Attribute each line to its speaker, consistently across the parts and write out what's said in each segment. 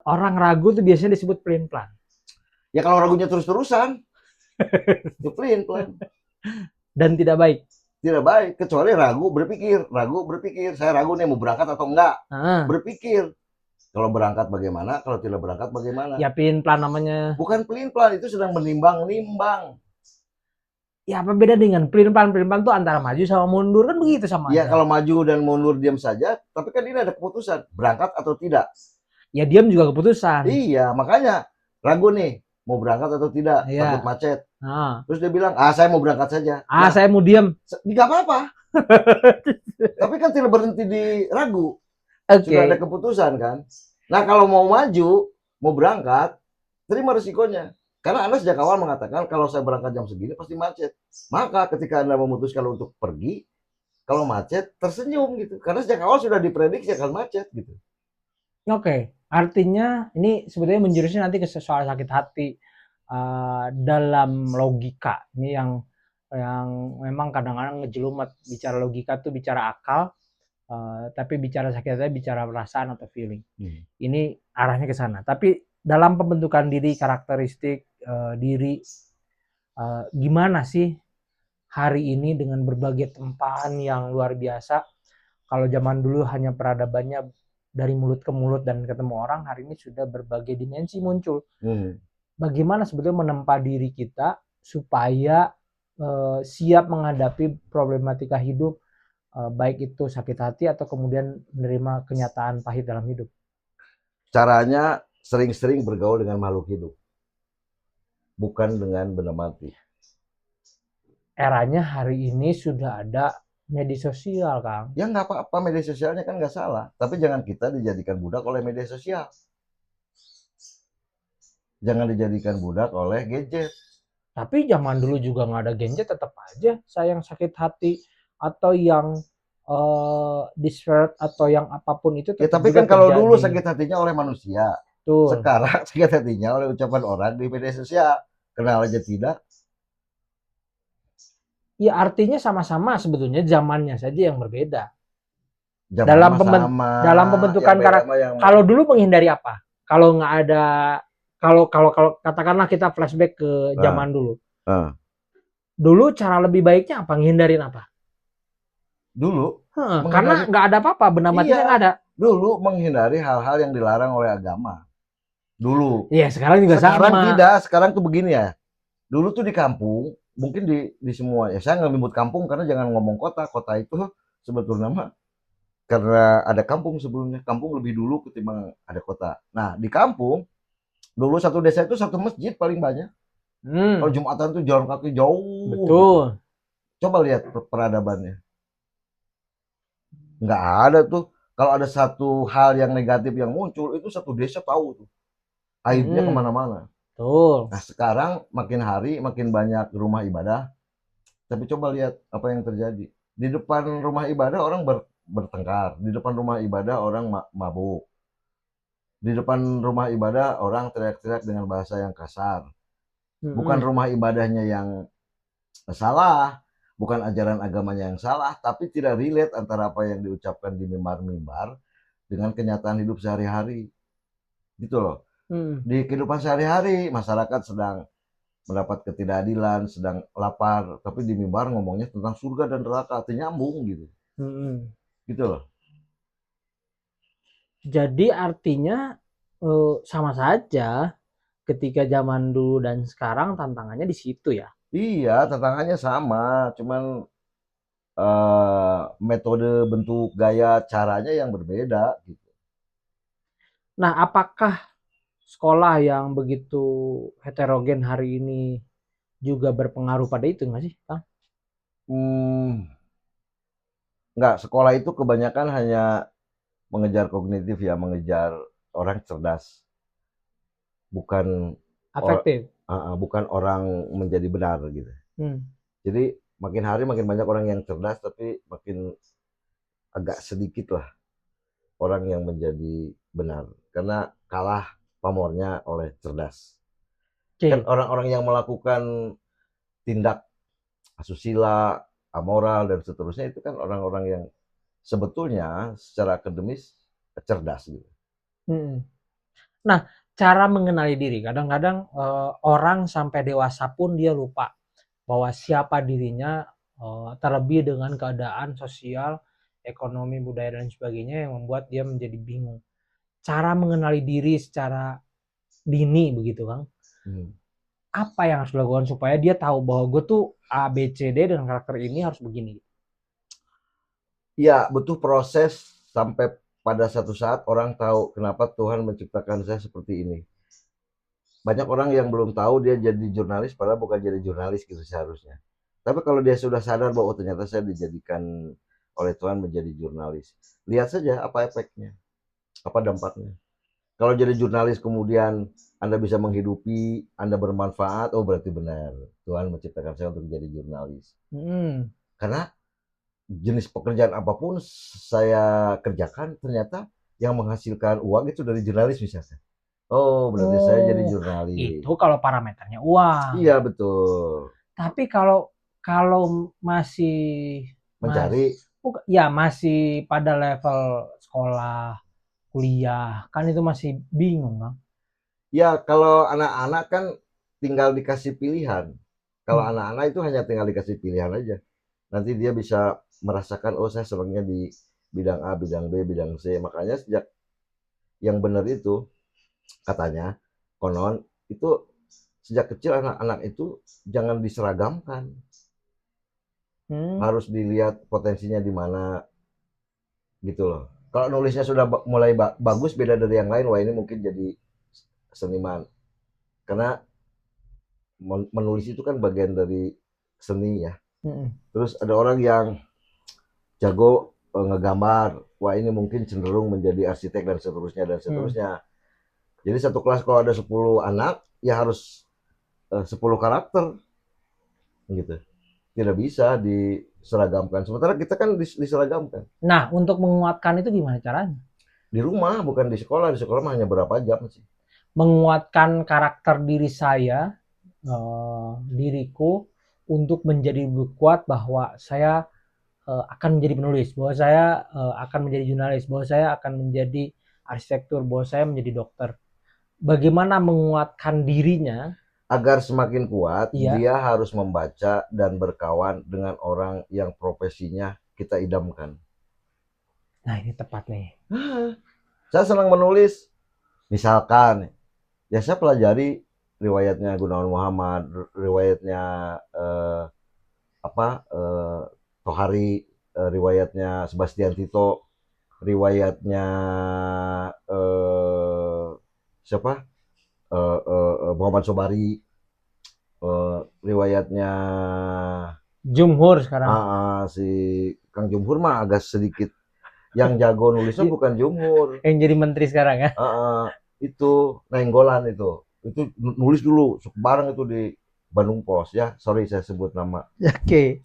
Speaker 1: Orang ragu tuh biasanya disebut pelin-pelan.
Speaker 2: Ya kalau ragunya terus-terusan, itu pelin-pelan.
Speaker 1: Dan tidak baik.
Speaker 2: Tidak baik, kecuali ragu berpikir, saya ragu nih mau berangkat atau enggak.
Speaker 1: Nah,
Speaker 2: Berpikir, kalau berangkat bagaimana, kalau tidak berangkat bagaimana.
Speaker 1: ya pelin-pelan namanya.
Speaker 2: Bukan pelin-pelan, itu sedang menimbang-nimbang.
Speaker 1: Ya apa beda dengan pelin-pelan? Pelin-pelan tuh antara maju sama mundur kan begitu sama
Speaker 2: Ya
Speaker 1: aja.
Speaker 2: kalau maju dan mundur diam saja, tapi kan ini ada keputusan, berangkat atau tidak.
Speaker 1: Ya diam juga keputusan.
Speaker 2: Iya, makanya ragu nih, mau berangkat atau tidak, takut
Speaker 1: Ya.
Speaker 2: macet.
Speaker 1: Nah.
Speaker 2: Terus dia bilang, saya mau berangkat saja. Nah,
Speaker 1: Saya mau diam.
Speaker 2: nggak apa-apa. Tapi kan tidak berhenti di ragu. Sudah ada
Speaker 1: Oke.
Speaker 2: keputusan kan. Nah kalau mau maju, mau berangkat, terima risikonya. Karena Anda sejak awal mengatakan kalau saya berangkat jam segini pasti macet. Maka ketika Anda memutuskan untuk pergi, kalau macet tersenyum gitu. Karena sejak awal sudah diprediksi akan macet gitu.
Speaker 1: Oke. Artinya ini sebetulnya menjurusnya nanti ke soal sakit hati dalam logika. Ini yang memang kadang-kadang ngejelumet bicara logika tuh bicara akal, tapi bicara sakit hati bicara perasaan atau feeling. Ini arahnya ke sana. Tapi dalam pembentukan diri, karakteristik diri, gimana sih hari ini dengan berbagai tempahan yang luar biasa? Kalau zaman dulu hanya peradabannya dari mulut ke mulut dan ketemu orang, hari ini sudah berbagai dimensi muncul. Bagaimana sebetulnya menempa diri kita supaya siap menghadapi problematika hidup, baik itu sakit hati atau kemudian menerima kenyataan pahit dalam hidup.
Speaker 2: Caranya sering-sering bergaul dengan makhluk hidup. Bukan dengan benda mati.
Speaker 1: Eranya hari ini sudah ada media sosial, Kang.
Speaker 2: Ya nggak apa-apa, media sosialnya kan nggak salah. Tapi jangan kita dijadikan budak oleh media sosial. Jangan dijadikan budak oleh gadget.
Speaker 1: Tapi zaman dulu juga nggak ada gadget, tetap aja saya yang sakit hati atau yang distress atau yang apapun itu
Speaker 2: Ya
Speaker 1: tetap
Speaker 2: tapi
Speaker 1: juga
Speaker 2: kan kalau dulu
Speaker 1: terjadi.
Speaker 2: sakit hatinya oleh manusia.
Speaker 1: Betul.
Speaker 2: Sekarang sakit hatinya oleh ucapan orang di media sosial. Kenal aja tidak.
Speaker 1: Ya artinya sama-sama sebetulnya zamannya saja yang berbeda.
Speaker 2: Zaman
Speaker 1: Dalam
Speaker 2: mah sama.
Speaker 1: dalam
Speaker 2: Yang
Speaker 1: pembentukan
Speaker 2: beda
Speaker 1: karakter.
Speaker 2: mah yang
Speaker 1: Kalau dulu menghindari apa? Kalau nggak ada, kalau katakanlah kita flashback ke
Speaker 2: nah,
Speaker 1: zaman dulu.
Speaker 2: nah.
Speaker 1: Dulu cara lebih baiknya apa? Ngehindarin apa?
Speaker 2: Dulu
Speaker 1: Karena
Speaker 2: menghindari.
Speaker 1: nggak ada apa-apa, benda matinya nggak
Speaker 2: Iya.
Speaker 1: ada.
Speaker 2: Dulu menghindari hal-hal yang dilarang oleh agama. Dulu.
Speaker 1: Iya, sekarang juga
Speaker 2: Sekarang
Speaker 1: sama.
Speaker 2: tidak. Sekarang tuh begini ya. Dulu tuh di kampung, mungkin di semua ya, saya nggak menyebut kampung karena jangan ngomong kota. Kota itu sebetulnya mah karena ada kampung sebelumnya. Kampung lebih dulu ketimbang ada kota. Nah di kampung dulu satu desa itu satu masjid paling banyak. Kalau
Speaker 1: Hmm,
Speaker 2: Jumatan tuh jalan kaki jauh gitu.
Speaker 1: betul.
Speaker 2: Coba lihat peradabannya, nggak ada tuh. Kalau ada satu hal yang negatif yang muncul, itu satu desa tahu tuh. Aibnya
Speaker 1: Hmm,
Speaker 2: kemana-mana.
Speaker 1: betul.
Speaker 2: Nah sekarang makin hari makin banyak rumah ibadah. Tapi coba lihat apa yang terjadi. Di depan rumah ibadah orang bertengkar. Di depan rumah ibadah orang mabuk. Di depan rumah ibadah orang teriak-teriak dengan bahasa yang kasar. Bukan
Speaker 1: Hmm,
Speaker 2: rumah ibadahnya yang salah, bukan ajaran agamanya yang salah, tapi tidak relate antara apa yang diucapkan di mimbar-mimbar dengan kenyataan hidup sehari-hari. Gitu loh.
Speaker 1: hmm,
Speaker 2: Di kehidupan sehari-hari masyarakat sedang mendapat ketidakadilan, sedang lapar, tapi di mimbar ngomongnya tentang surga dan neraka, artinya nyambung gitu.
Speaker 1: hmm.
Speaker 2: Gitu loh.
Speaker 1: Jadi artinya sama saja ketika zaman dulu dan sekarang tantangannya di situ ya.
Speaker 2: Iya, tantangannya sama, cuman metode, bentuk, gaya, caranya yang berbeda gitu.
Speaker 1: Nah, apakah sekolah yang begitu heterogen hari ini juga berpengaruh pada itu nggak sih, Kang?
Speaker 2: Hmm, Enggak, sekolah itu kebanyakan hanya mengejar kognitif ya, mengejar orang cerdas, bukan or,
Speaker 1: Afektif.
Speaker 2: bukan orang menjadi benar gitu.
Speaker 1: Hmm.
Speaker 2: Jadi makin hari makin banyak orang yang cerdas, tapi makin agak sedikit lah orang yang menjadi benar, karena kalah pamornya oleh cerdas. Kan
Speaker 1: Oke.
Speaker 2: orang-orang yang melakukan tindak asusila, amoral dan seterusnya itu kan orang-orang yang sebetulnya secara akademis cerdas gitu.
Speaker 1: Hmm. Nah, cara mengenali diri, kadang-kadang orang sampai dewasa pun dia lupa bahwa siapa dirinya, terlebih dengan keadaan sosial, ekonomi, budaya, dan sebagainya yang membuat dia menjadi bingung. Cara mengenali diri secara dini begitu, Kang,
Speaker 2: Hmm.
Speaker 1: apa yang harus dilakukan supaya dia tahu bahwa gue tuh A, B, C, D dengan karakter ini harus begini?
Speaker 2: Ya, butuh proses sampai pada satu saat orang tahu kenapa Tuhan menciptakan saya seperti ini. Banyak orang yang belum tahu dia jadi jurnalis padahal bukan jadi jurnalis gitu seharusnya. Tapi kalau dia sudah sadar bahwa ternyata saya dijadikan oleh Tuhan menjadi jurnalis, lihat saja apa efeknya, apa dampaknya. Kalau jadi jurnalis kemudian Anda bisa menghidupi, Anda bermanfaat, oh berarti benar. Tuhan menciptakan saya untuk menjadi jurnalis.
Speaker 1: Hmm.
Speaker 2: Karena jenis pekerjaan apapun saya kerjakan, ternyata yang menghasilkan uang itu dari jurnalis misalnya. Oh, berarti saya jadi
Speaker 1: Oh,
Speaker 2: jurnalis.
Speaker 1: itu kalau parameternya uang.
Speaker 2: Iya, betul.
Speaker 1: Tapi kalau kalau masih
Speaker 2: Mencari,
Speaker 1: ya masih pada level sekolah, kuliah, kan itu masih bingung, Bang.
Speaker 2: ya kalau anak-anak kan tinggal dikasih pilihan. Kalau
Speaker 1: Hmm.
Speaker 2: anak-anak itu hanya tinggal dikasih pilihan aja. Nanti dia bisa merasakan, oh saya senangnya di bidang A, bidang B, bidang C. Makanya sejak yang benar itu katanya konon itu sejak kecil anak-anak itu jangan diseragamkan,
Speaker 1: Hmm.
Speaker 2: harus dilihat potensinya di mana gitu loh. Kalau nulisnya sudah mulai bagus beda dari yang lain, wah ini mungkin jadi seniman. Karena menulis itu kan bagian dari seni ya.
Speaker 1: Hmm.
Speaker 2: Terus ada orang yang jago ngegambar, wah ini mungkin cenderung menjadi arsitek dan seterusnya dan
Speaker 1: Hmm.
Speaker 2: seterusnya. Jadi satu kelas kalau ada 10 anak ya harus 10 karakter gitu. Tidak bisa diseragamkan. Sementara kita kan diseragamkan.
Speaker 1: Nah, untuk menguatkan itu gimana caranya?
Speaker 2: Di rumah bukan di sekolah. Di sekolah mah hanya berapa jam sih.
Speaker 1: Menguatkan karakter diri saya, diriku untuk menjadi lebih kuat bahwa saya akan menjadi penulis, bahwa saya akan menjadi jurnalis, bahwa saya akan menjadi arsitektur, bahwa saya menjadi dokter. Bagaimana menguatkan dirinya?
Speaker 2: Agar semakin kuat,
Speaker 1: Iya.
Speaker 2: dia harus membaca dan berkawan dengan orang yang profesinya kita idamkan.
Speaker 1: Nah, ini tepat nih.
Speaker 2: Saya senang menulis, misalkan, ya saya pelajari riwayatnya Gunawan Muhammad, riwayatnya eh, apa Tohari, riwayatnya Sebastian Tito, riwayatnya eh, siapa Muhammad Sobari, riwayatnya
Speaker 1: Jumhur sekarang.
Speaker 2: si Kang Jumhur mah agak sedikit yang jago nulisnya bukan Jumhur.
Speaker 1: Yang jadi menteri sekarang ya.
Speaker 2: Itu Nenggolan itu nulis dulu bareng itu di Bandung Pos ya, sorry saya sebut nama.
Speaker 1: Oke.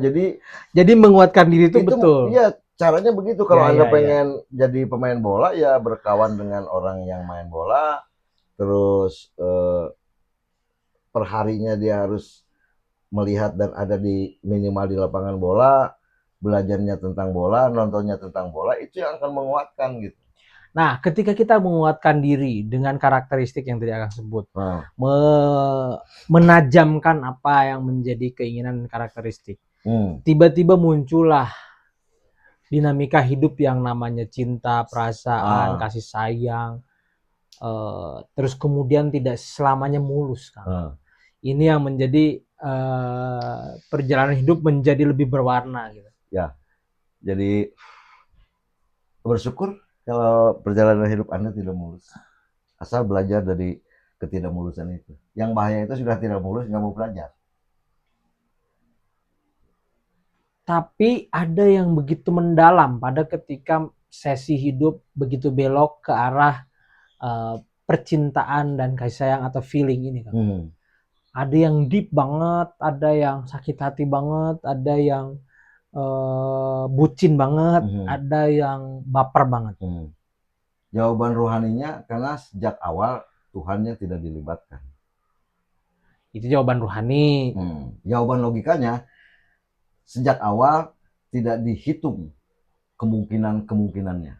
Speaker 2: Jadi
Speaker 1: Jadi menguatkan diri itu
Speaker 2: itu
Speaker 1: betul.
Speaker 2: ya caranya begitu. Kalau
Speaker 1: Ya,
Speaker 2: Anda
Speaker 1: ya, ya.
Speaker 2: pengen jadi pemain bola ya berkawan dengan orang yang main bola, terus perharinya dia harus melihat dan ada di minimal di lapangan bola, belajarnya tentang bola, nontonnya tentang bola, itu yang akan menguatkan gitu.
Speaker 1: Nah, ketika kita menguatkan diri dengan karakteristik yang tadi akan sebut, menajamkan apa yang menjadi keinginan karakteristik, tiba-tiba muncullah dinamika hidup yang namanya cinta, perasaan, kasih sayang, terus kemudian tidak selamanya mulus, Kang. Ini yang menjadi perjalanan hidup menjadi lebih berwarna gitu.
Speaker 2: Ya, jadi bersyukur kalau perjalanan hidup Anda tidak mulus. Asal belajar dari ketidakmulusan itu. Yang bahaya itu sudah tidak mulus, nggak mau belajar.
Speaker 1: Tapi ada yang begitu mendalam pada ketika sesi hidup begitu belok ke arah percintaan dan kasih sayang atau feeling ini, Kang. Ada yang deep banget, ada yang sakit hati banget, ada yang bucin banget, ada yang baper banget.
Speaker 2: Jawaban rohaninya karena sejak awal Tuhannya tidak dilibatkan.
Speaker 1: Itu jawaban rohani.
Speaker 2: Jawaban logikanya sejak awal tidak dihitung kemungkinan-kemungkinannya.